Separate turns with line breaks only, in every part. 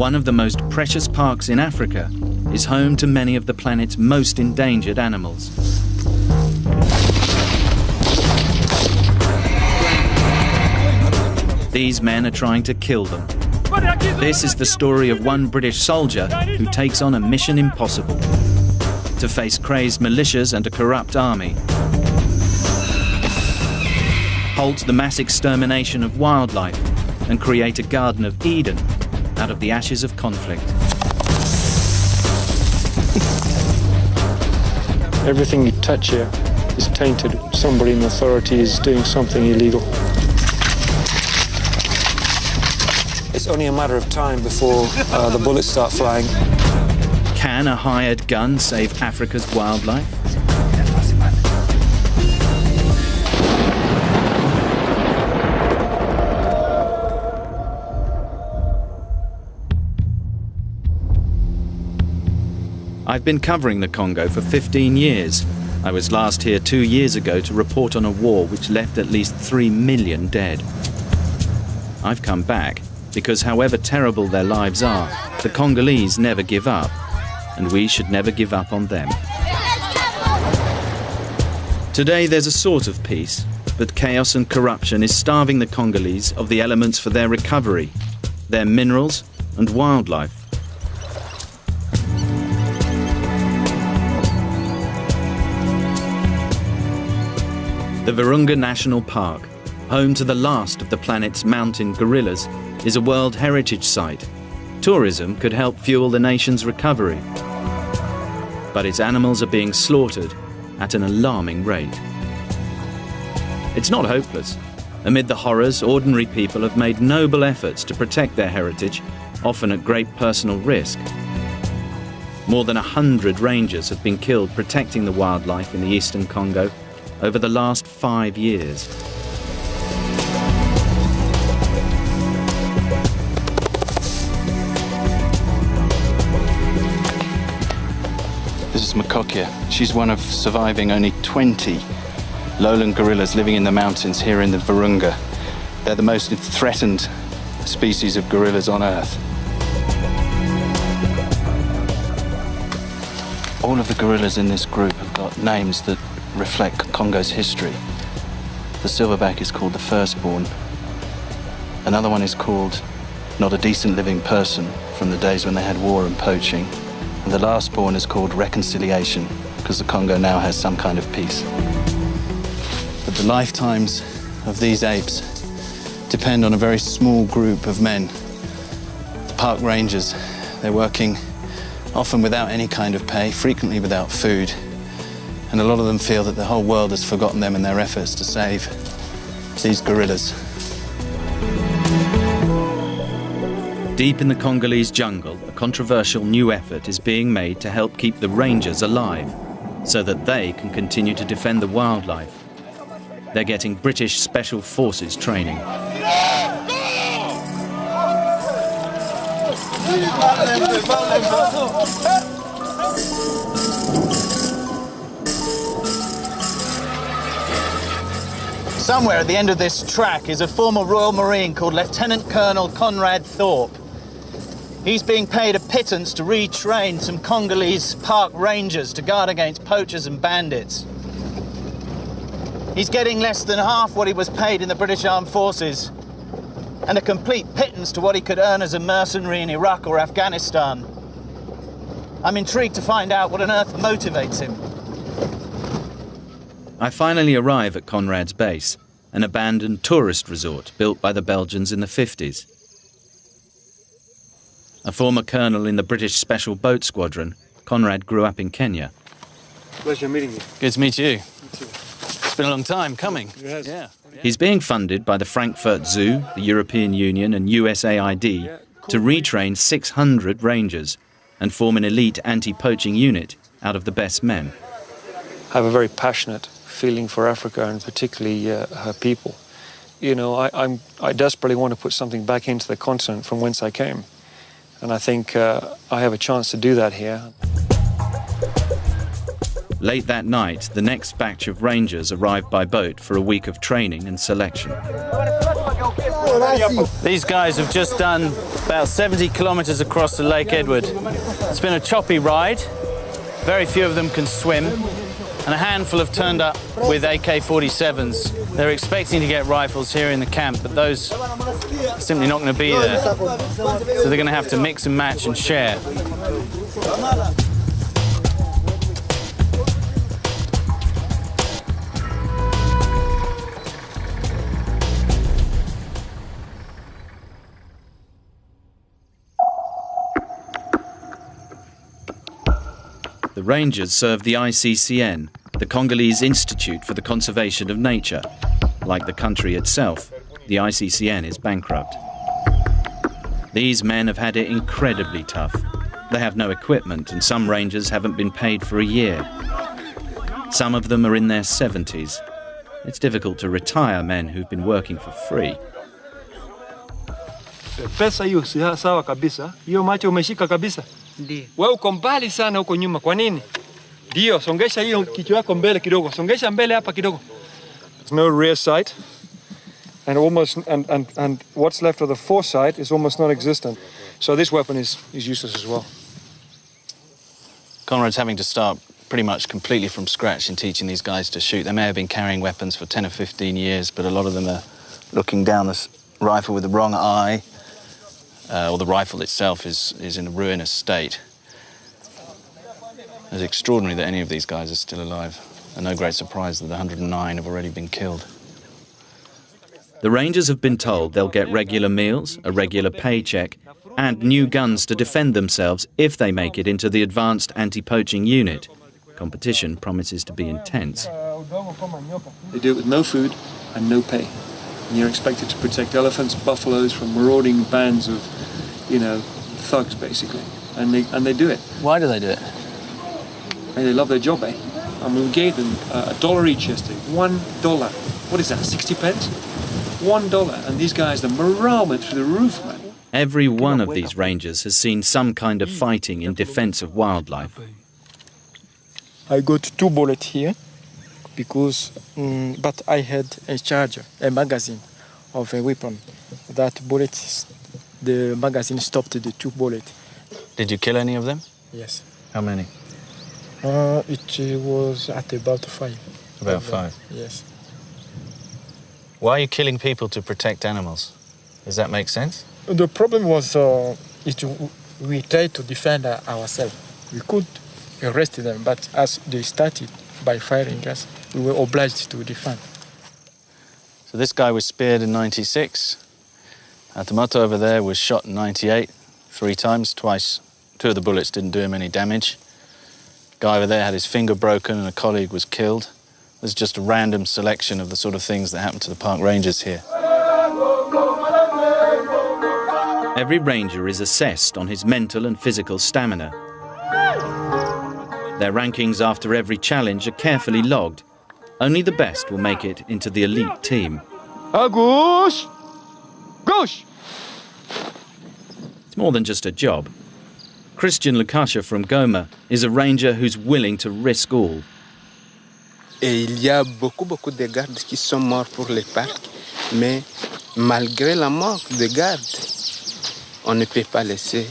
one of the most precious parks in Africa is home to many of the planet's most endangered animals. These men are trying to kill them. This is the story of one British soldier who takes on a mission impossible: to face crazed militias and a corrupt army, halt the mass extermination of wildlife, and create a Garden of Eden out of the ashes of conflict.
Everything you touch here is tainted. Somebody in authority is doing something illegal. It's only a matter of time before the bullets start flying.
Can a hired gun save Africa's wildlife? I've been covering the Congo for 15 years. I was last here 2 years ago to report on a war which left at least 3 million dead. I've come back because however terrible their lives are, the Congolese never give up, and we should never give up on them. Today there's a sort of peace, but chaos and corruption is starving the Congolese of the elements for their recovery, their minerals and wildlife. The Virunga National Park, home to the last of the planet's mountain gorillas, is a World Heritage Site. Tourism could help fuel the nation's recovery. But its animals are being slaughtered at an alarming rate. It's not hopeless. Amid the horrors, ordinary people have made noble efforts to protect their heritage, often at great personal risk. More than 100 rangers have been killed protecting the wildlife in the eastern Congo over the last 5 years.
This is Makokia. She's one of surviving only 20 lowland gorillas living in the mountains here in the Virunga. They're the most threatened species of gorillas on Earth. All of the gorillas in this group have got names that reflect Congo's history. The silverback is called the firstborn. Another one is called Not a Decent Living Person, from the days when they had war and poaching. And the last born is called Reconciliation, because the Congo now has some kind of peace. But the lifetimes of these apes depend on a very small group of men. The park rangers, they're working often without any kind of pay, frequently without food. And a lot of them feel that the whole world has forgotten them in their efforts to save these gorillas.
Deep in the Congolese jungle, a controversial new effort is being made to help keep the rangers alive, so that they can continue to defend the wildlife. They're getting British Special Forces training.
Somewhere at the end of this track is a former Royal Marine called Lieutenant Colonel Conrad Thorpe. He's being paid a pittance to retrain some Congolese park rangers to guard against poachers and bandits. He's getting less than half what he was paid in the British Armed Forces, and a complete pittance to what he could earn as a mercenary in Iraq or Afghanistan. I'm intrigued to find out what on earth motivates him.
I finally arrive at Conrad's base, an abandoned tourist resort built by the Belgians in the 50s. A former colonel in the British Special Boat Squadron, Conrad grew up in Kenya.
Pleasure meeting you.
Good to meet you. It's been a long time coming.
Yes.
Yeah.
He's being funded by the Frankfurt Zoo, the European Union and USAID to retrain 600 rangers and form an elite anti-poaching unit out of the best men.
I have a very passionate feeling for Africa and particularly her people. You know, I desperately want to put something back into the continent from whence I came. And I think I have a chance to do that here.
Late that night, the next batch of rangers arrived by boat for a week of training and selection.
These guys have just done about 70 kilometers across the Lake Edward. It's been a choppy ride. Very few of them can swim, and a handful have turned up with AK-47s. They're expecting to get rifles here in the camp, but those are simply not going to be there. So they're going to have to mix and match and share.
The rangers serve the ICCN, the Congolese Institute for the Conservation of Nature. Like the country itself, the ICCN is bankrupt. These men have had it incredibly tough. They have no equipment, and some rangers haven't been paid for a year. Some of them are in their 70s. It's difficult to retire men who've been working for free.
Pesa hiyo si sawa kabisa. Hiyo macho umeshika kabisa.
Ndiyo.
Wewe uko mbali sana huko nyuma. Kwa nini? Ndio, songesha hiyo kichwa yako mbele kidogo. Songesha mbele hapa kidogo. There's no rear sight. And what's left of the foresight is almost non-existent. So this weapon is useless as well.
Conrad's having to start pretty much completely from scratch in teaching these guys to shoot. They may have been carrying weapons for 10 or 15 years, but a lot of them are looking down the rifle with the wrong eye, or the rifle itself is in a ruinous state. It's extraordinary that any of these guys are still alive, and no great surprise that the 109 have already been killed.
The rangers have been told they'll get regular meals, a regular paycheck, and new guns to defend themselves if they make it into the advanced anti-poaching unit. Competition promises to be intense.
They do it with no food and no pay. And you're expected to protect elephants, buffaloes from marauding bands of, thugs, basically. And they do it.
Why do they do it?
And they love their job, eh? I mean, we gave them $1 each yesterday. $1. What is that, 60 pence? $1. And these guys, the morale went through the roof, man.
Every one of these rangers has seen some kind of fighting in defense of wildlife.
I got 2 bullets here because, but I had a charger, a magazine of a weapon. That bullet, the magazine stopped the 2 bullets.
Did you kill any of them?
Yes.
How many?
It was at about 5.
About 5?
Yes.
Why are you killing people to protect animals? Does that make sense?
The problem was we tried to defend ourselves. We could arrest them, but as they started by firing us, we were obliged to defend.
So this guy was speared in 96. Atamoto over there was shot in 98, 3 times, twice. 2 of the bullets didn't do him any damage. Guy over there had his finger broken and a colleague was killed. This is just a random selection of the sort of things that happen to the park rangers here.
Every ranger is assessed on his mental and physical stamina. Their rankings after every challenge are carefully logged. Only the best will make it into the elite team.
Gosh! Gosh!
It's more than just a job. Christian Lukasha from Goma is a ranger who's willing to risk all.
Et il y a beaucoup de gardes qui sont morts pour les parcs, mais malgré la mort de gardes, on ne peut pas laisser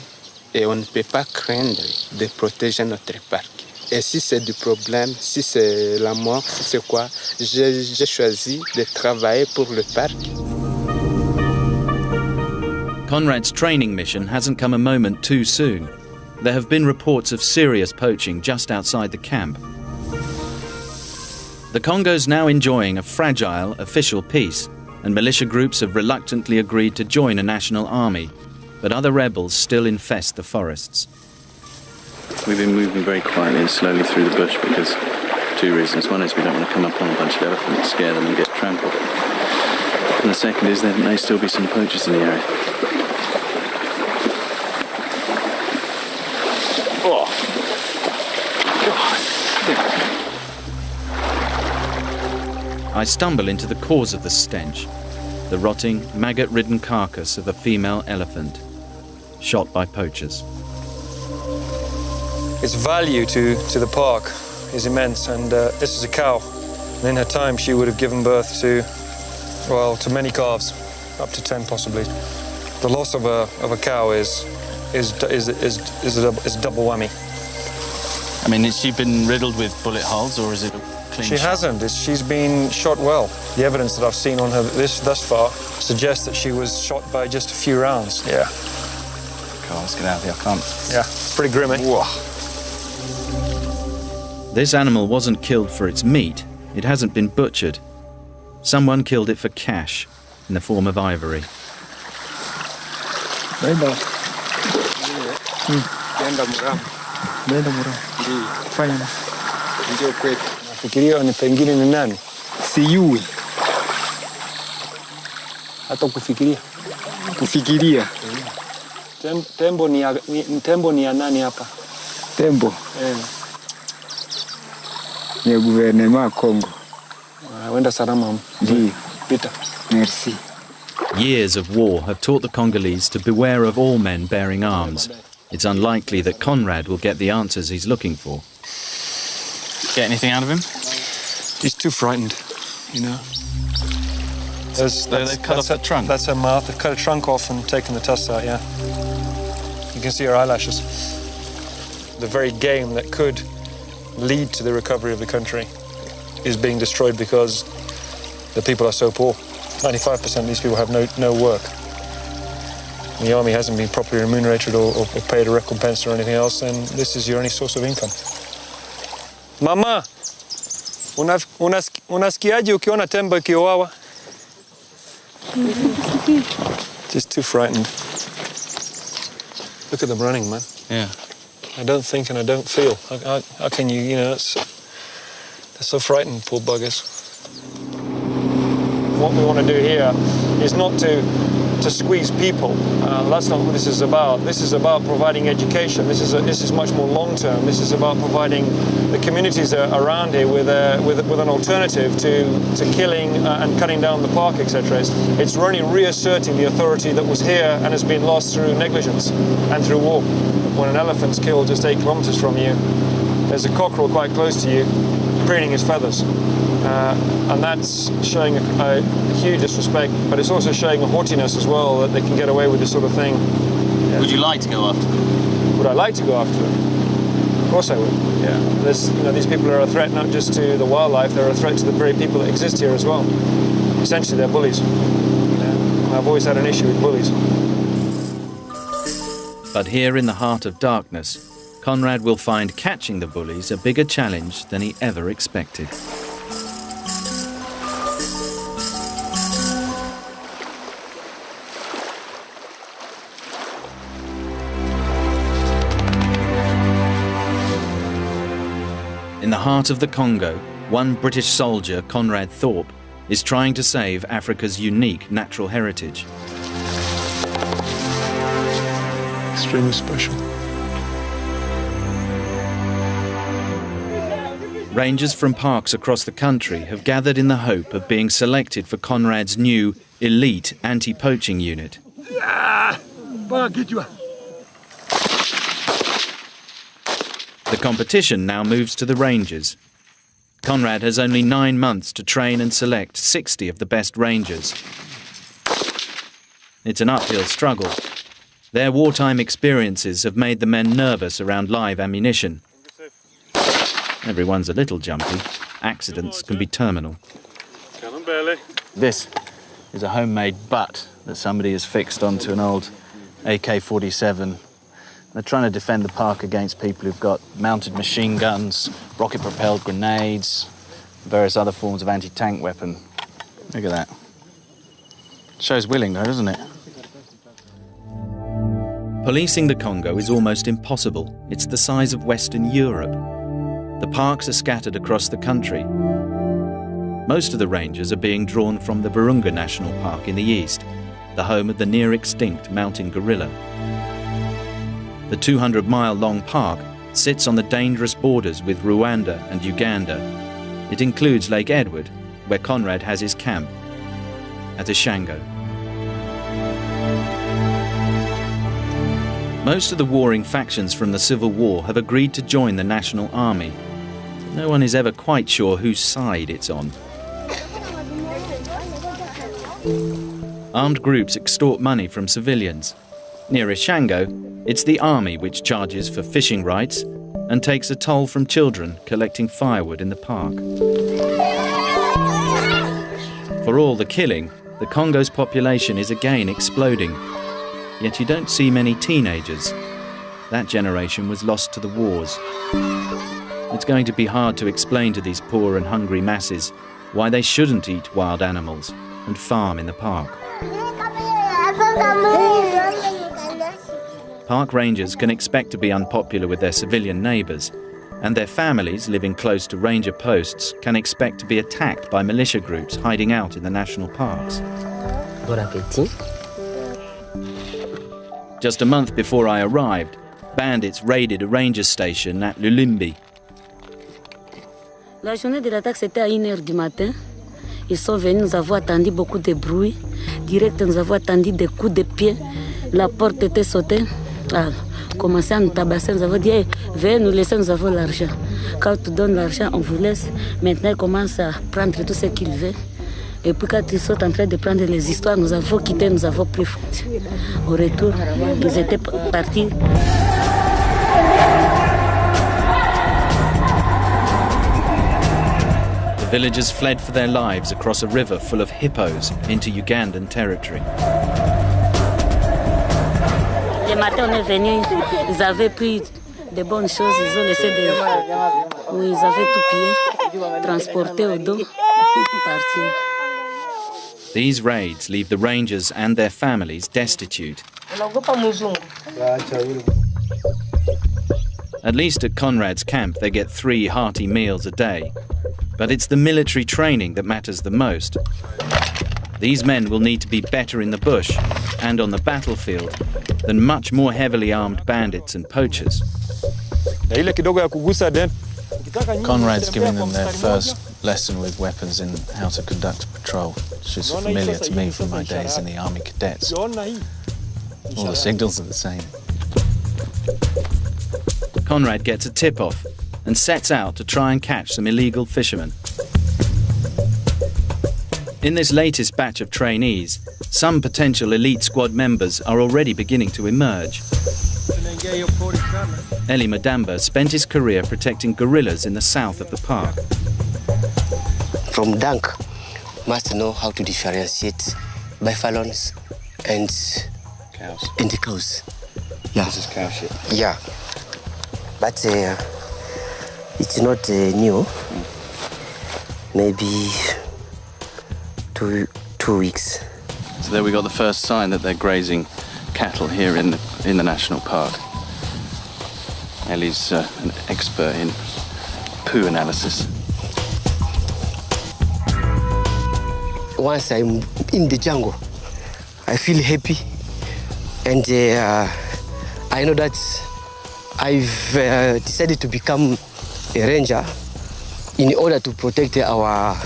et on ne peut pas craindre de protéger notre parc. Et si c'est du problème, si c'est la mort, si c'est quoi, j'ai choisi de travailler pour le parc.
Conrad's training mission hasn't come a moment too soon. There have been reports of serious poaching just outside the camp. The Congo's now enjoying a fragile official peace, and militia groups have reluctantly agreed to join a national army, but other rebels still infest the forests.
We've been moving very quietly and slowly through the bush because 2 reasons. One is we don't want to come up on a bunch of elephants, scare them and get trampled. And the second is there may still be some poachers in the area.
I stumble into the cause of the stench, the rotting, maggot-ridden carcass of a female elephant, shot by poachers.
Its value to the park is immense, and this is a cow. And in her time, she would have given birth to, well, to many calves, up to 10 possibly. The loss of a cow is a double whammy.
I mean, has she been riddled with bullet holes, or is it a clean
She
shot?
hasn't. She's been shot well. The evidence that I've seen on her thus far suggests that she was shot by just a few rounds. Yeah.
God, let's get out of here. I can't.
Yeah, it's pretty grim, eh?
Whoa.
This animal wasn't killed for its meat. It hasn't been butchered. Someone killed it for cash in the form of ivory.
Nafikiria ni pengine ni nani?
Sijui
Hata kufikiria.
kufikiria.
Tembo ni ya nani hapa?
Tembo ni guvernema Congo.
Wenda salama.
Ndio.
Peter.
Merci.
Years of war have taught the Congolese to beware of all men bearing arms. It's unlikely that Conrad will get the answers he's looking for.
Get anything out of him?
He's too frightened, you know.
They've cut off the trunk?
That's her mouth. They've cut her trunk off and taken the tusks out, yeah. You can see her eyelashes. The very game that could lead to the recovery of the country is being destroyed because the people are so poor. 95% of these people have no work. The army hasn't been properly remunerated or paid a recompense or anything else, and this is your only source of income. Mama, unasikiaje ukiona tembo ikiuawa? Just too frightened. Look at them running, man.
Yeah.
I don't think and I don't feel. How can you, you know, they're so frightened, poor buggers. What we want to do here is not to squeeze people. That's not what this is about. This is about providing education. This is much more long-term. This is about providing the communities around here with an alternative to killing and cutting down the park, etc. It's really reasserting the authority that was here and has been lost through negligence and through war. When an elephant's killed just 8 kilometers from you, there's a cockerel quite close to you, preening his feathers. And that's showing a huge disrespect, but it's also showing a haughtiness as well, that they can get away with this sort of thing. Yeah.
Would you like to go after them?
Would I like to go after them? Of course I would, yeah. These people are a threat not just to the wildlife, they're a threat to the very people that exist here as well. Essentially, they're bullies. Yeah. I've always had an issue with bullies.
But here in the heart of darkness, Conrad will find catching the bullies a bigger challenge than he ever expected. In the heart of the Congo, one British soldier, Conrad Thorpe, is trying to save Africa's unique natural heritage.
Extremely special.
Rangers from parks across the country have gathered in the hope of being selected for Conrad's new elite anti-poaching unit. The competition now moves to the Rangers. Conrad has only 9 months to train and select 60 of the best Rangers. It's an uphill struggle. Their wartime experiences have made the men nervous around live ammunition. Everyone's a little jumpy. Accidents can be terminal.
This is a homemade butt that somebody has fixed onto an old AK-47. They're trying to defend the park against people who've got mounted machine guns, rocket-propelled grenades, various other forms of anti-tank weapon. Look at that. Shows willing though, doesn't it?
Policing the Congo is almost impossible. It's the size of Western Europe. The parks are scattered across the country. Most of the rangers are being drawn from the Virunga National Park in the east, the home of the near-extinct mountain gorilla. The 200-mile-long park sits on the dangerous borders with Rwanda and Uganda. It includes Lake Edward, where Conrad has his camp, at Ishango. Most of the warring factions from the Civil War have agreed to join the National Army. No one is ever quite sure whose side it's on. Armed groups extort money from civilians. Near Ishango, it's the army which charges for fishing rights and takes a toll from children collecting firewood in the park. For all the killing, the Congo's population is again exploding. Yet you don't see many teenagers. That generation was lost to the wars. It's going to be hard to explain to these poor and hungry masses why they shouldn't eat wild animals and farm in the park. Park rangers can expect to be unpopular with their civilian neighbours, and their families living close to ranger posts can expect to be attacked by militia groups hiding out in the national parks.
Bon appétit.
Just a month before I arrived, bandits raided a ranger station at Lulimbi.
La journée de l'attaque, c'était à 1h du matin. Ils sont venus, nous avons attendu beaucoup de bruit. Direct, nous avons attendu des coups de pied. La porte était sautée. Alors, commençait à nous tabasser. Nous avons dit, hey, veuillez nous laisser, nous avons l'argent. Quand tu donnes l'argent, on vous laisse. Maintenant, ils commencent à prendre tout ce qu'ils veulent. Et puis quand ils sont en train de prendre les histoires, nous avons quitté, nous avons pris faute. Au retour, ils étaient partis.
The villagers fled for their lives across a river full of hippos into Ugandan territory.
Le matin, on est venu, ils avaient pris de bonnes choses, ils ont laissé des... Oui, ils avaient tout pillé, transporté au dos, parti.
These raids leave the rangers and their families destitute. At least at Conrad's camp, they get 3 hearty meals a day. But it's the military training that matters the most. These men will need to be better in the bush and on the battlefield than much more heavily armed bandits and poachers.
Conrad's giving them their first lesson with weapons in how to conduct a patrol, which is familiar to me from my days in the Army Cadets. All the signals are the same.
Conrad gets a tip-off and sets out to try and catch some illegal fishermen. In this latest batch of trainees, some potential elite squad members are already beginning to emerge. Eli Madamba spent his career protecting gorillas in the south of the park.
From dunk, must know how to differentiate buffaloes and
Cows.
and the cows. Yeah.
This is cow shit.
Yeah. But it's not new. Maybe two weeks.
So there we got the first sign that they're grazing cattle here in the national park. Ellie's an expert in poo analysis.
Once I'm in the jungle, I feel happy, and I know that I've decided to become a ranger in order to protect our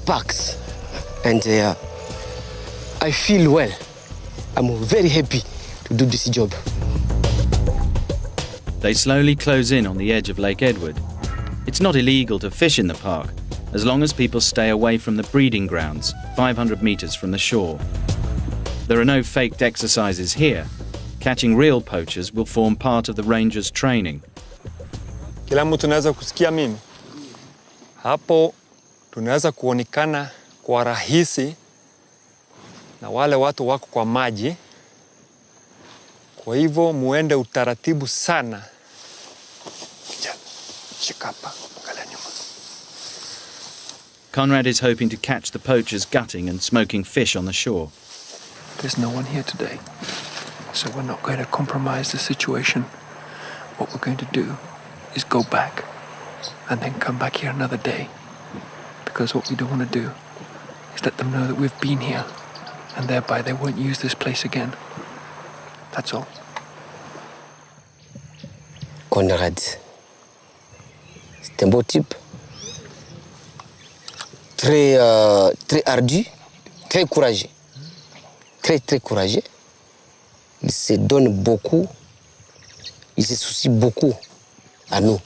parks, and I feel well. I'm very happy to do this job.
They slowly close in on the edge of Lake Edward. It's not illegal to fish in the park, as long as people stay away from the breeding grounds, 500 meters from the shore. There are no faked exercises here. Catching real poachers will form part of the rangers' training.
Kila mtu tunaweza kusikia mimi. Hapo tunaweza kuonekana kwa rahisi na wale watu wako kwa maji. Kwa hivyo muende utaratibu sana. Shikapa, angalia nyuma.
Conrad is hoping to catch the poachers gutting and smoking fish on the shore.
There's no one here today, so we're not going to compromise the situation. What we're going to do is go back and then come back here another day, because what we don't want to do is let them know that we've been here, and thereby they won't use this place again. That's all.
Conrad, c'est un beau type, très ardu, très courageux, très courageux. Il se donne beaucoup, il se soucie beaucoup à nous.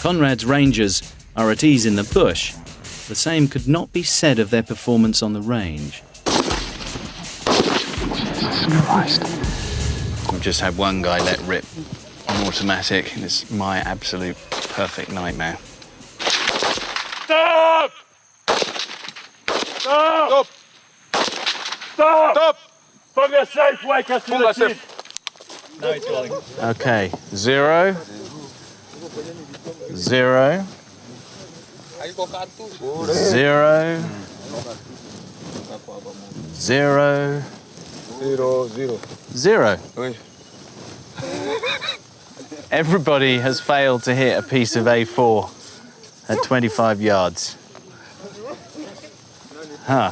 Conrad's rangers are at ease in the bush. The same could not be said of their performance on the range.
I've just had one guy let rip an automatic, and it's my absolute perfect nightmare.
Stop! Stop! Stop! Stop! From your safe wake us to the chief.
Okay, 0, 0, 0, 0, 0. Everybody has failed to hit a piece of A4 at 25 yards. Huh.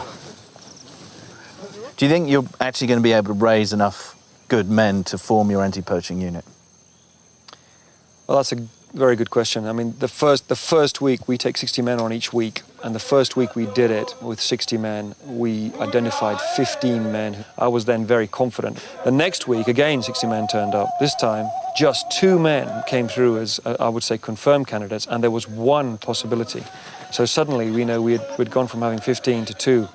Do you think you're actually going to be able to raise enough good men to form your anti-poaching unit?
Well, that's a very good question. I mean, the first week we take 60 men on each week, and the first week we did it with 60 men, we identified 15 men. I was then very confident. The next week, again, 60 men turned up. This time, just 2 men came through as, I would say, confirmed candidates, and there was 1 possibility. So suddenly, we know we'd gone from having 15 to 2.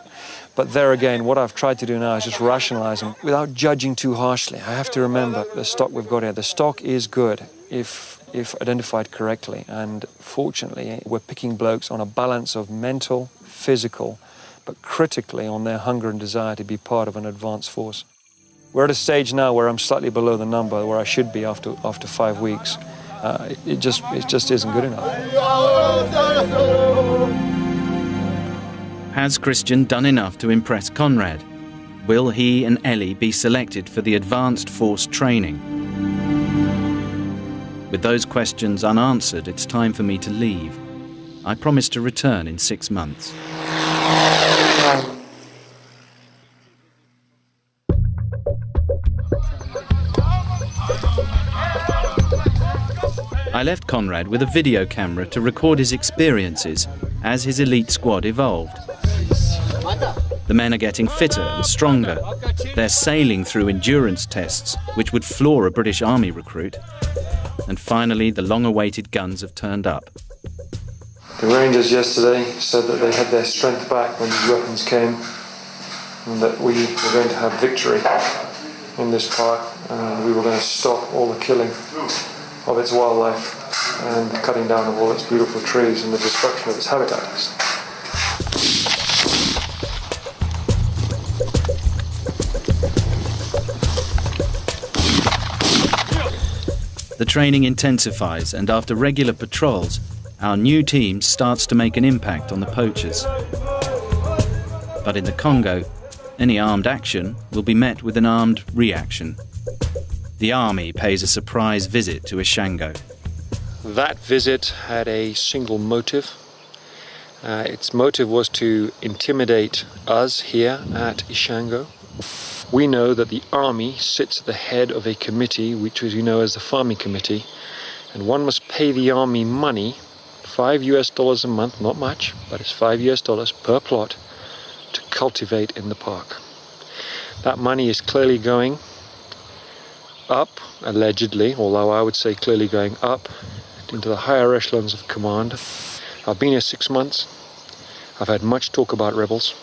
But there again, what I've tried to do now is just rationalize them without judging too harshly. I have to remember the stock we've got here. The stock is good if identified correctly. And fortunately, we're picking blokes on a balance of mental, physical, but critically on their hunger and desire to be part of an advanced force. We're at a stage now where I'm slightly below the number where I should be after 5 weeks. It just isn't good enough.
Has Christian done enough to impress Conrad? Will he and Ellie be selected for the advanced force training? With those questions unanswered, it's time for me to leave. I promise to return in 6 months. I left Conrad with a video camera to record his experiences as his elite squad evolved. The men are getting fitter and stronger. They're sailing through endurance tests, which would floor a British Army recruit. And finally, the long-awaited guns have turned up.
The Rangers yesterday said that they had their strength back when these weapons came, and that we were going to have victory in this park, and we were going to stop all the killing of its wildlife and the cutting down of all its beautiful trees and the destruction of its habitats.
The training intensifies, and after regular patrols, our new team starts to make an impact on the poachers. But in the Congo, any armed action will be met with an armed reaction. The army pays a surprise visit to Ishango.
That visit had a single motive. Its motive was to intimidate us here at Ishango. We know that the army sits at the head of a committee, which is, you know, as the farming committee, and one must pay the army money, $5 a month, not much, but it's $5 per plot, to cultivate in the park. That money is clearly going up, allegedly, although I would say clearly going up into the higher echelons of command. I've been here 6 months. I've had much talk about rebels.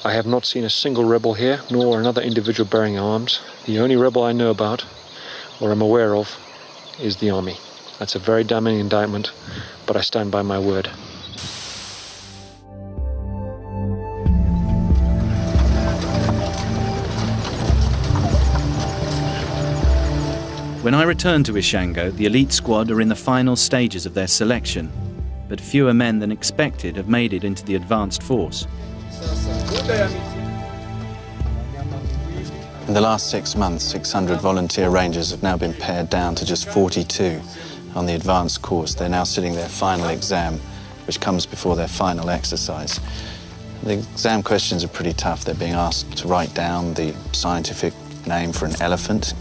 I have not seen a single rebel here, nor another individual bearing arms. The only rebel I know about, or am aware of, is the army. That's a very damning indictment, but I stand by my word.
When I return to Ishango, the elite squad are in the final stages of their selection, but fewer men than expected have made it into the advanced force.
In the last 6 months, 600 volunteer rangers have now been pared down to just 42 on the advanced course. They're now sitting their final exam, which comes before their final exercise. The exam questions are pretty tough. They're being asked to write down the scientific name for an elephant.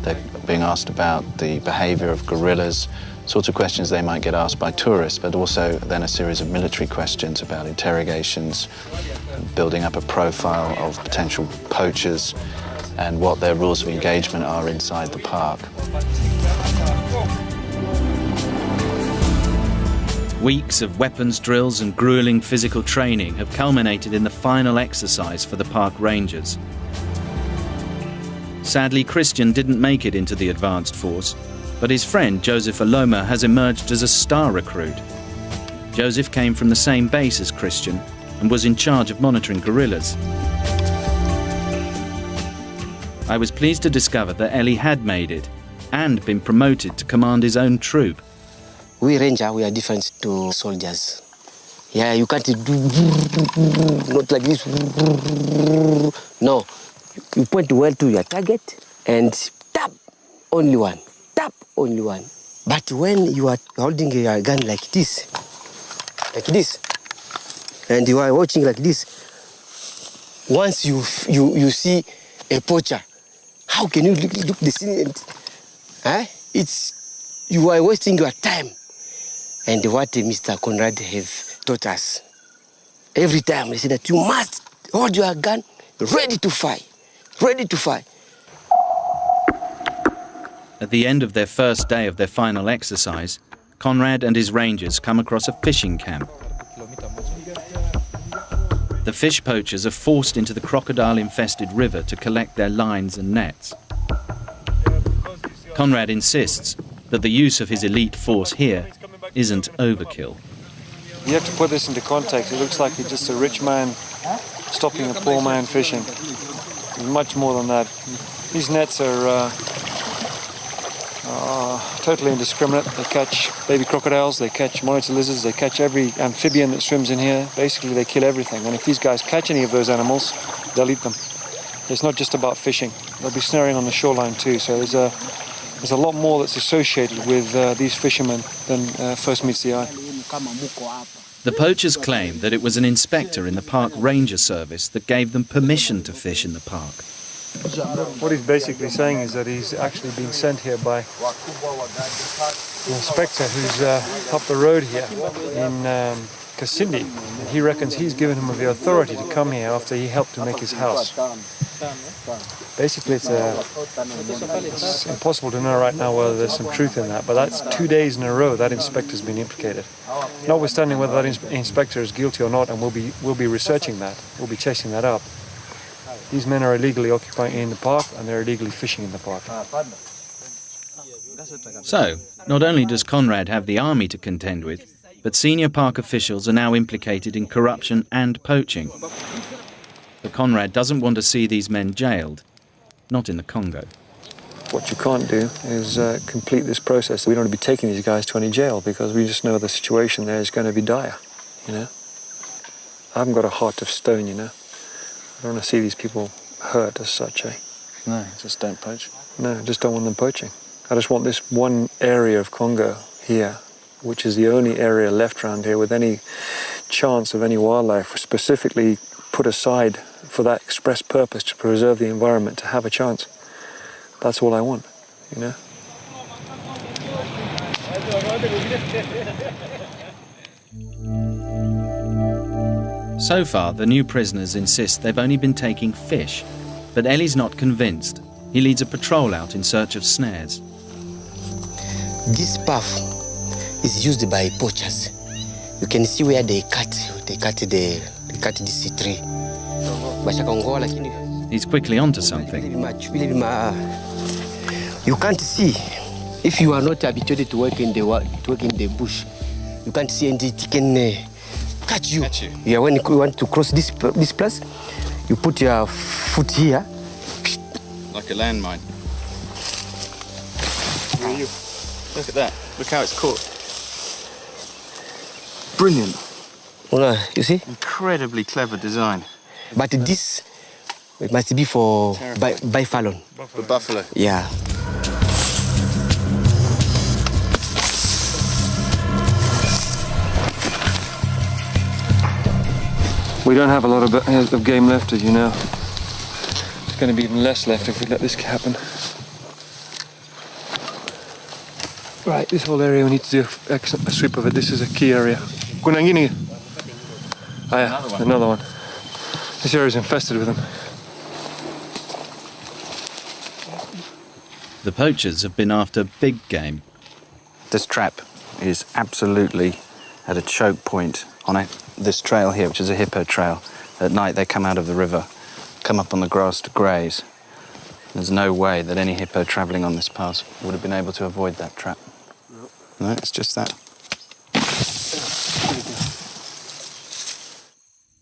They're being asked about the behavior of gorillas, sorts of questions they might get asked by tourists, but also then a series of military questions about interrogations, building up a profile of potential poachers and what their rules of engagement are inside the park.
Weeks of weapons drills and grueling physical training have culminated in the final exercise for the park rangers. Sadly, Christian didn't make it into the advanced force, but his friend Joseph Aloma has emerged as a star recruit. Joseph came from the same base as Christian and was in charge of monitoring guerrillas. I was pleased to discover that Eli had made it and been promoted to command his own troop.
We ranger, we are different to soldiers. Yeah, you can't do not like this. No, you point well to your target and tap, only one. Tap, only one. But when you are holding a gun like this, and you are watching like this, once you see a poacher, how can you look the scene? You are wasting your time. And what Mr. Conrad have taught us, every time they say that you must hold your gun ready to fire, ready to fire.
At the end of their first day of their final exercise, Conrad and his rangers come across a fishing camp. The fish poachers are forced into the crocodile-infested river to collect their lines and nets. Conrad insists that the use of his elite force here isn't overkill.
You have to put this into context. It looks like he's just a rich man stopping a poor man fishing. There's much more than that. These nets are totally indiscriminate. They catch baby crocodiles, they catch monitor lizards, they catch every amphibian that swims in here. Basically, they kill everything. And if these guys catch any of those animals, they'll eat them. It's not just about fishing. They'll be snaring on the shoreline too. So there's a lot more that's associated with these fishermen than first meets the eye.
The poachers claim that it was an inspector in the park ranger service that gave them permission to fish in the park.
What he's basically saying is that he's actually been sent here by an inspector who's up the road here in Kasindi. And he reckons he's given him the authority to come here after he helped to make his house. Basically, it's impossible to know right now whether there's some truth in that, but that's 2 days in a row that inspector's been implicated. Notwithstanding whether that inspector is guilty or not, and we'll be researching that, we'll be chasing that up. These men are illegally occupying in the park, and they're illegally fishing in the park.
So, not only does Conrad have the army to contend with, but senior park officials are now implicated in corruption and poaching. But Conrad doesn't want to see these men jailed, not in the Congo.
What you can't do is complete this process. We don't want to be taking these guys to any jail because we just know the situation there is going to be dire, you know. I haven't got a heart of stone, you know. I don't want to see these people hurt as such, eh?
No, just don't poach.
No, I just don't want them poaching. I just want this one area of Congo here, which is the only area left around here with any chance of any wildlife, specifically put aside for that express purpose to preserve the environment, to have a chance. That's all I want, you know?
So far, the new prisoners insist they've only been taking fish, but Eli's not convinced. He leads a patrol out in search of snares.
This path is used by poachers. You can see where they cut this tree.
He's quickly onto something.
You can't see. If you are not habituated to work in the bush, you can't see, and it can catch you. Yeah, when you want to cross this place, you put your foot here.
Like a landmine. Look at that. Look how it's caught. Brilliant.
You see?
Incredibly clever design.
But this, it must be for buffalo.
For buffalo.
Yeah.
We don't have a lot of game left, as you know. There's going to be even less left if we let this happen. Right, this whole area we need to do a sweep of it. This is a key area. Kunangini. Ah, yeah, another one. This area is infested with them.
The poachers have been after big game.
This trap is absolutely at a choke point on this trail here, which is a hippo trail. At night they come out of the river, come up on the grass to graze. There's no way that any hippo travelling on this pass would have been able to avoid that trap. No, it's just that.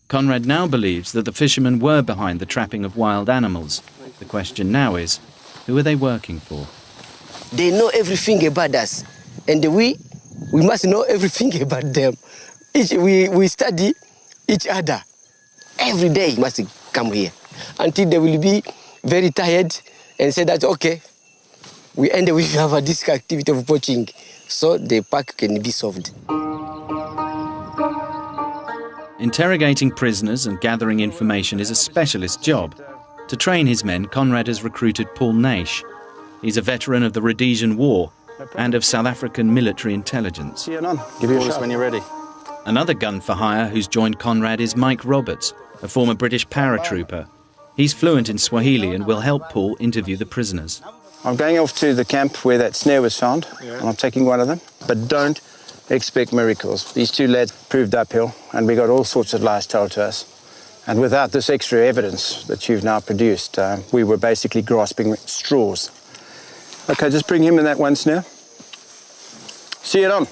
Conrad now believes that the fishermen were behind the trapping of wild animals. The question now is, who are they working for?
They know everything about us, and we must know everything about them. We study each other. Every day must come here until they will be very tired and say that, okay, we have this activity of poaching, so the park can be solved.
Interrogating prisoners and gathering information is a specialist job. To train his men, Conrad has recruited Paul Naish. He's a veteran of the Rhodesian War and of South African military intelligence.
Give you a shot when you're ready.
Another gun for hire who's joined Conrad is Mike Roberts, a former British paratrooper. He's fluent in Swahili and will help Paul interview the prisoners.
I'm going off to the camp where that snare was found, and I'm taking one of them. But don't expect miracles. These two lads proved uphill, and we got all sorts of lies told to us. And without this extra evidence that you've now produced, we were basically grasping at straws. Okay, just bring him in that one snare. See it on.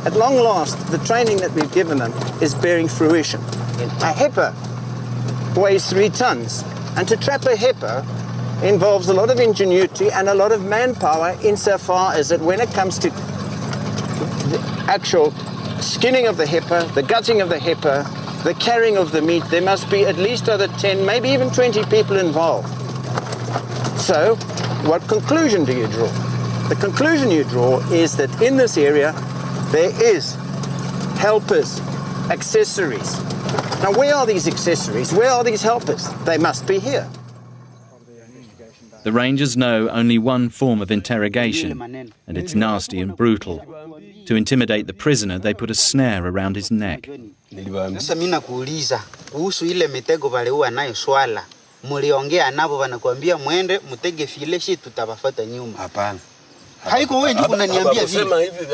At long last, the training that we've given them is bearing fruition. A hippo weighs 3 tons, and to trap a hippo involves a lot of ingenuity and a lot of manpower insofar as that when it comes to the actual skinning of the hippo, the gutting of the hippo, the carrying of the meat, there must be at least other 10, maybe even 20 people involved. So, what conclusion do you draw? The conclusion you draw is that in this area, there is helpers, accessories. Now, where are these accessories? Where are these helpers? They must be here.
The rangers know only one form of interrogation, and it's nasty and brutal. To intimidate the prisoner, they put a snare around his neck.
Sasa mimi nakuuliza kuhusu ile mitego waliua nayo swala. Mliongea nabo wanakuambia mwende mtege file shi tutawafuata nyuma. Hapana. Haiko wewe ndio unaniambia vile. Sema hivi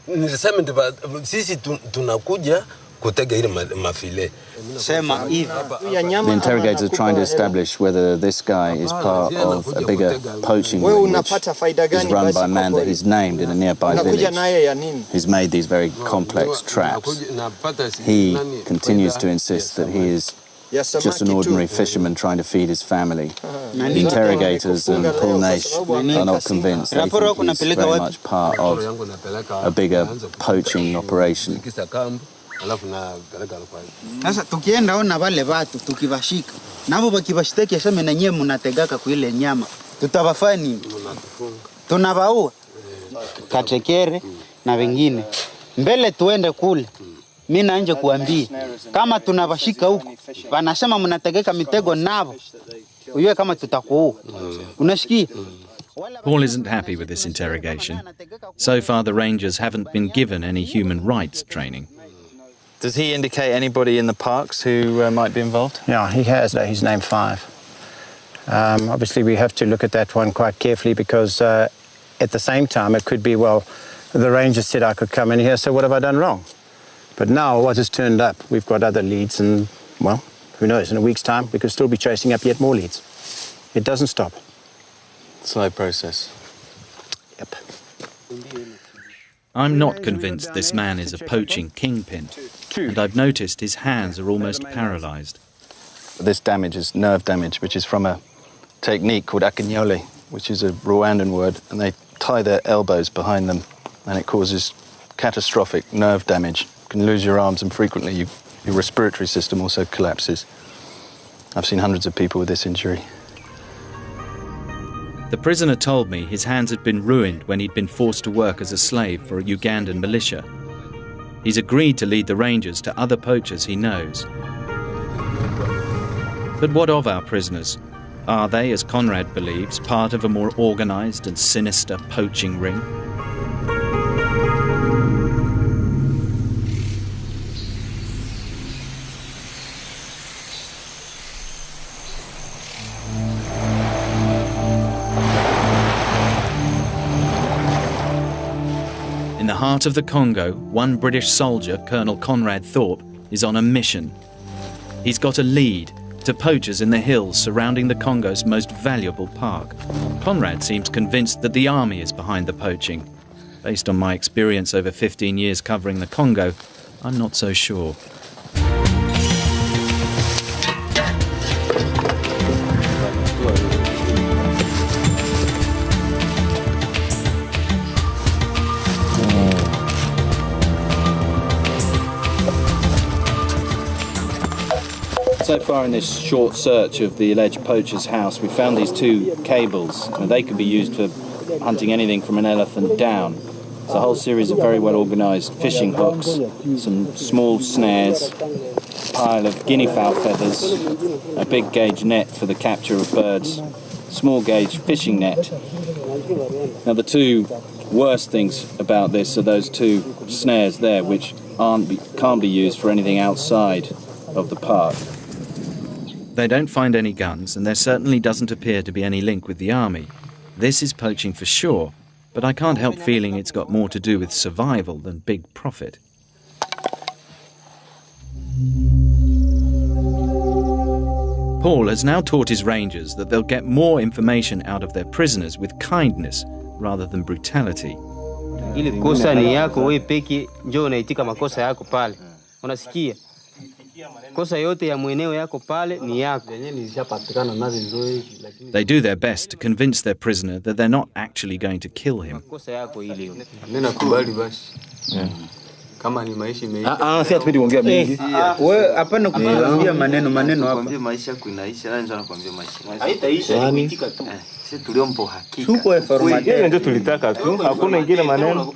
nilisema ndio sisi tunakuja kutega ile mafile. Sema hivi.
The interrogators are trying to establish whether this guy is part of a bigger poaching ring which is run by a man that he's named in a nearby village. He's made these very complex traps. He continues to insist that he is just an ordinary fisherman trying to feed his family. The interrogators and Paul Naish are not convinced. They think he's very much part of a bigger poaching operation.
Sasa tukienda ona wale watu tukivashika nabo bakibashitaki sema na nyie mnategaka kwa ile nyama tutawafanya nini? Tunabaua katekere na wengine mbele tuende kule. Mimi naanje kuambia kama tunabashika huko wanasema mnategeka mitego nabo uyue kama tutakuua. Unasikia?
Paul isn't happy with this interrogation. So far, the rangers haven't been given any human rights training.
Does he indicate anybody in the parks who might be involved?
Yeah, he has. He's named 5. Obviously, we have to look at that one quite carefully because at the same time, it could be, well, the rangers said I could come in here, so what have I done wrong? But now what has turned up, we've got other leads and, well, who knows, in a week's time, we could still be chasing up yet more leads. It doesn't stop.
Slow process.
Yep.
I'm not convinced this man is a poaching kingpin, and I've noticed his hands are almost paralysed.
This damage is nerve damage, which is from a technique called akinyole, which is a Rwandan word, and they tie their elbows behind them, and it causes catastrophic nerve damage. You can lose your arms, and frequently your respiratory system also collapses. I've seen hundreds of people with this injury.
The prisoner told me his hands had been ruined when he'd been forced to work as a slave for a Ugandan militia. He's agreed to lead the rangers to other poachers he knows. But what of our prisoners? Are they, as Conrad believes, part of a more organised and sinister poaching ring? heart of the Congo, one British soldier, Colonel Conrad Thorpe, is on a mission. He's got a lead to poachers in the hills surrounding the Congo's most valuable park. Conrad seems convinced that the army is behind the poaching. Based on my experience over 15 years covering the Congo, I'm not so sure.
So far in this short search of the alleged poacher's house, we found these two cables. Now, they could be used for hunting anything from an elephant down. It's a whole series of very well organised fishing hooks, some small snares, a pile of guinea fowl feathers, a big gauge net for the capture of birds, small gauge fishing net. Now, the two worst things about this are those two snares there, which can't be used for anything outside of the park.
They don't find any guns, and there certainly doesn't appear to be any link with the army. This is poaching for sure, but I can't help feeling it's got more to do with survival than big profit. Paul has now taught his rangers that they'll get more information out of their prisoners with kindness rather than brutality.
Ile kosa ni yako wewe peke njoo unaitika makosa yako pale. Unasikia? Kosa yote ya mweneo yako pale ni yako.
They do their best to convince their prisoner that they're not actually going to kill him.
Kosa yako ile. Nenda kubali basi. Kama ni maisha
si atupidi kuongea mengi.
Wewe hapana kuambia maneno hapa.
Kuambia maisha kuinaisha, nani ndio anakuambia maisha?
Haitaisha kuitika tu.
Sisi tuliompo hakika.
Suko information
ndio tulitaka tu. Hakuna ingine maneno.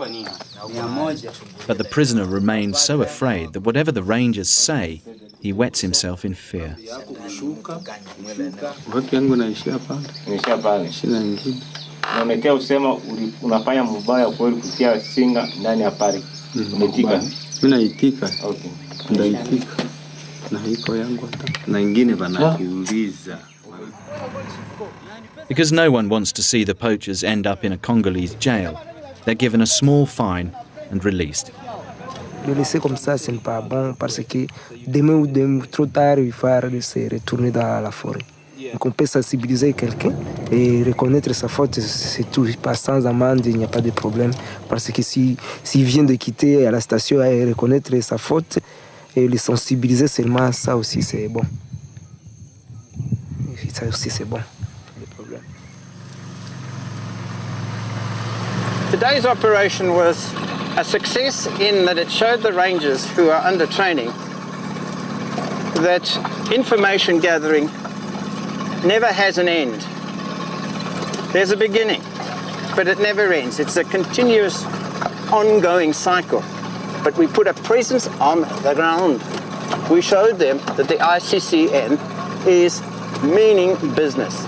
But the prisoner remains so afraid that whatever the rangers say, he wets himself in fear.
Watu yangu naishia pale. Shida nyingine.
Unaonekea usema unafanya mbaya kweli kutia singa ndani ya park. Umetika?
Mimi naitika.
Okay.
Ndaitika. Na iko yangu hata. Na ingine banakiuliza.
Because no one wants to see the poachers end up in a Congolese jail, they're given a small fine and released.
Le laisser comme ça, ce n'est pas bon parce que demain ou trop tard, il va se retourner dans la forêt. Donc on peut sensibiliser quelqu'un et reconnaître sa faute, c'est tout. Pas sans amende, il n'y a pas de problème. Parce que s'il vient de quitter à la station et reconnaître sa faute et le sensibiliser seulement, ça aussi c'est bon. Ça aussi c'est bon.
Today's operation was a success in that it showed the rangers who are under training that information gathering never has an end. There's a beginning, but it never ends. It's a continuous, ongoing cycle. But we put a presence on the ground. We showed them that the ICCN is meaning business.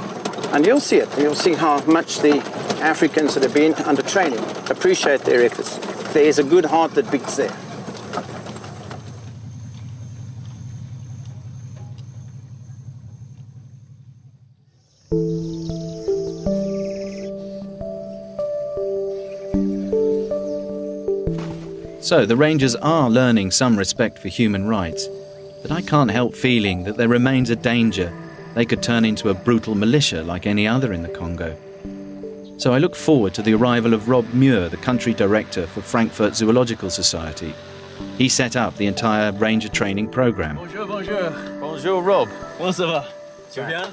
And you'll see it. You'll see how much the Africans that have been under training appreciate their efforts. There is a good heart that beats there.
So the rangers are learning some respect for human rights, but I can't help feeling that there remains a danger they could turn into a brutal militia like any other in the Congo. So I look forward to the arrival of Rob Muir, the country director for Frankfurt Zoological Society. He set up the entire ranger training program.
Bonjour, bonjour. Bonjour, Rob. Comment ça va?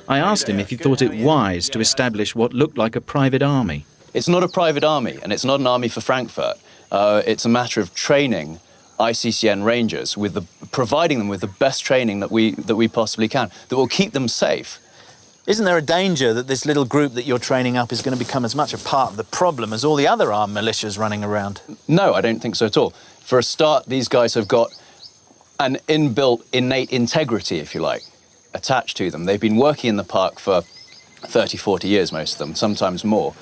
I asked him if he thought it wise to establish what looked like a private army.
It's not a private army, and it's not an army for Frankfurt. It's a matter of training ICCN rangers, providing them with the best training that we possibly can, that will keep them safe.
Isn't there a danger that this little group that you're training up is going to become as much a part of the problem as all the other armed militias running around?
No, I don't think so at all. For a start, these guys have got an inbuilt, innate integrity, if you like, attached to them. They've been working in the park for 30, 40 years, most of them, sometimes more.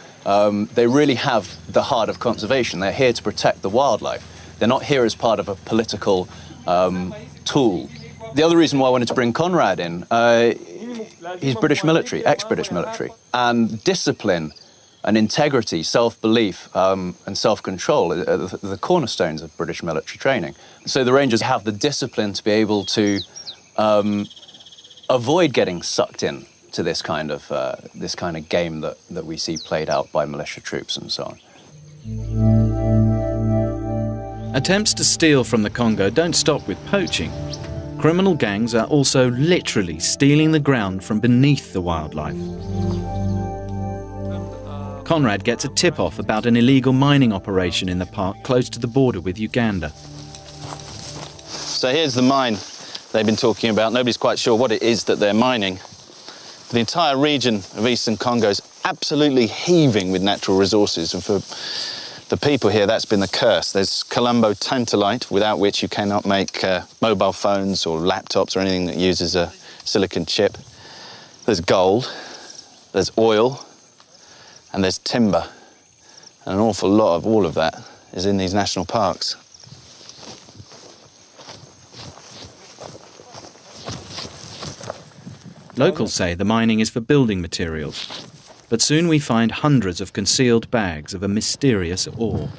They really have the heart of conservation. They're here to protect the wildlife. They're not here as part of a political tool. The other reason why I wanted to bring Conrad in, he's British military, ex-British military, and discipline and integrity, self-belief, and self-control are the cornerstones of British military training. So the Rangers have the discipline to be able to avoid getting sucked in to this kind of game that we see played out by militia troops and so on.
Attempts to steal from the Congo don't stop with poaching. Criminal gangs are also literally stealing the ground from beneath the wildlife. Conrad gets a tip-off about an illegal mining operation in the park close to the border with Uganda.
So here's the mine they've been talking about. Nobody's quite sure what it is that they're mining. The entire region of eastern Congo is absolutely heaving with natural resources, and for the people here, that's been the curse. There's Colombo tantalite, without which you cannot make mobile phones or laptops or anything that uses a silicon chip. There's gold, there's oil, and there's timber. And an awful lot of all of that is in these national parks.
Locals say the mining is for building materials, but soon we find hundreds of concealed bags of a mysterious ore.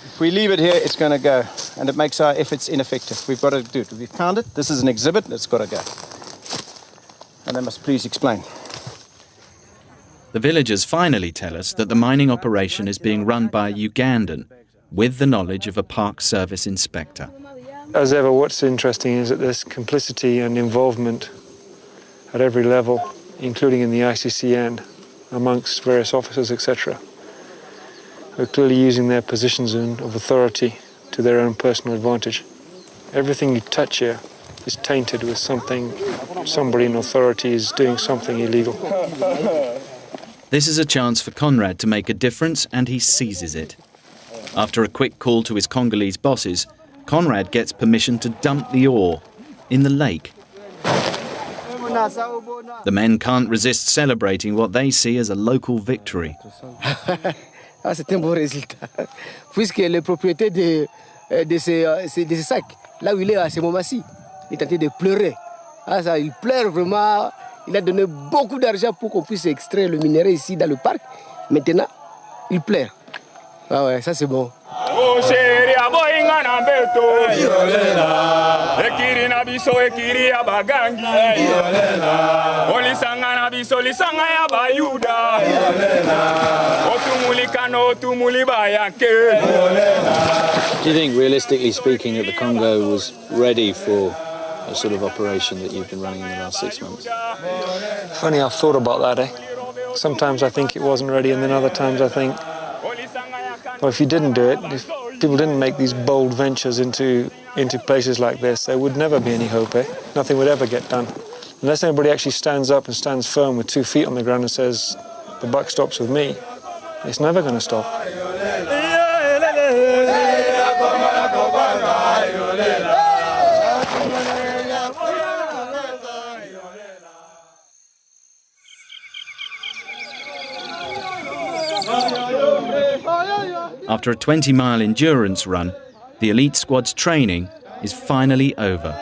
If we leave it here, it's going to go, and it makes our efforts ineffective. We've got to do it. We've found it. This is an exhibit. It's got to go. And they must please explain.
The villagers finally tell us that the mining operation is being run by a Ugandan, with the knowledge of a Park Service inspector.
As ever, what's interesting is that there's complicity and involvement at every level, including in the ICCN, amongst various officers, etc. Who are clearly using their positions of authority to their own personal advantage. Everything you touch here is tainted with something, somebody in authority is doing something illegal.
This is a chance for Conrad to make a difference, and he seizes it. After a quick call to his Congolese bosses, Conrad gets permission to dump the ore in the lake. The men can't resist celebrating what they see as a local victory.
C'est un bon résultat. Puisque le propriétaire de ces sacs, là où il est à ce moment-ci, il est en train de pleurer. Il pleure vraiment. Il a donné beaucoup d'argent pour qu'on puisse extraire le minerai ici dans le parc. Maintenant, il pleure. Ah ouais, ça c'est bon.
Do you think, realistically speaking, that the Congo was ready for a sort of operation that you've been running in the last 6 months?
Funny, I've thought about that, eh? Sometimes I think it wasn't ready, and then other times I think, well, if you didn't do it, if people didn't make these bold ventures into places like this, there would never be any hope, eh? Nothing would ever get done. Unless anybody actually stands up and stands firm with 2 feet on the ground and says, the buck stops with me, it's never going to stop.
After a 20-mile endurance run, the elite squad's training is finally over.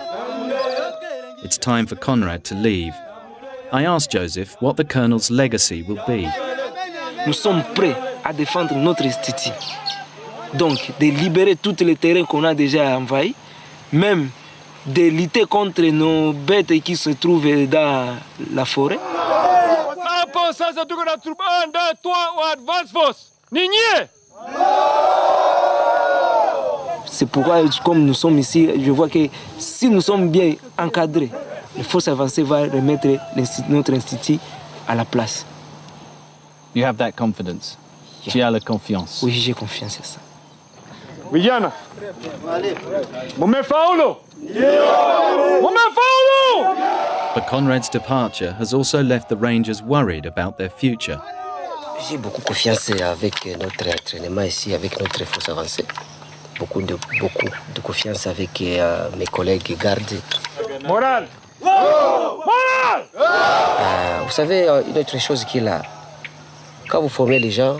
It's time for Conrad to leave. I asked Joseph what the colonel's legacy will be.
Nous sommes prêts à défendre notre institut. Donc, de libérer tous les terrains qu'on a déjà envahis, même de lutter contre nos bêtes qui se trouvent dans la forêt. C'est pourquoi, comme nous sommes ici, je vois que si nous sommes bien encadrés, les forces avancées vont remettre notre institut à la place.
You have that confidence? Yeah. Tu as la confiance?
Oui, j'ai confiance en ça.
Vijana, mumefaulu! Mumefaulu!
But Conrad's departure has also left the Rangers worried about their future.
J'ai beaucoup confiance avec notre entraînement ici, avec notre force avancée. Beaucoup de confiance avec mes collègues gardes.
Moral! Moral!
Vous savez, une autre chose qui est là, quand vous formez les gens,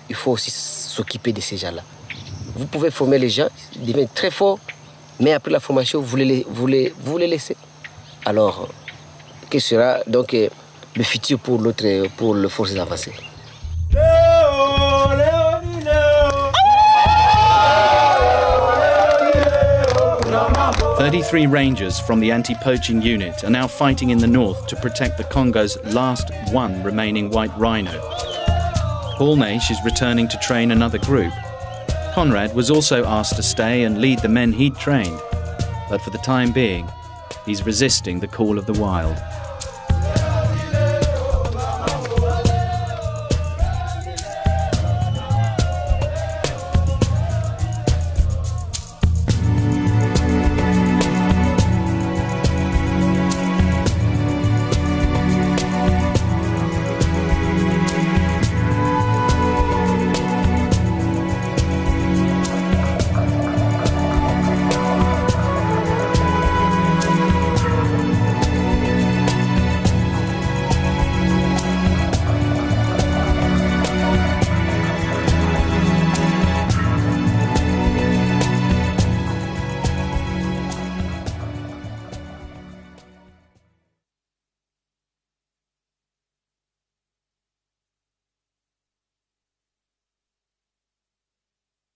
il faut aussi s'occuper de ces gens-là. Vous pouvez former les gens, ils deviennent très forts, mais après la formation, vous les laissez. Alors, quel sera donc le futur pour les forces avancées?
33 rangers from the anti-poaching unit are now fighting in the north to protect the Congo's last one remaining white rhino. Paul Naish is returning to train another group. Conrad was also asked to stay and lead the men he'd trained, but for the time being, he's resisting the call of the wild.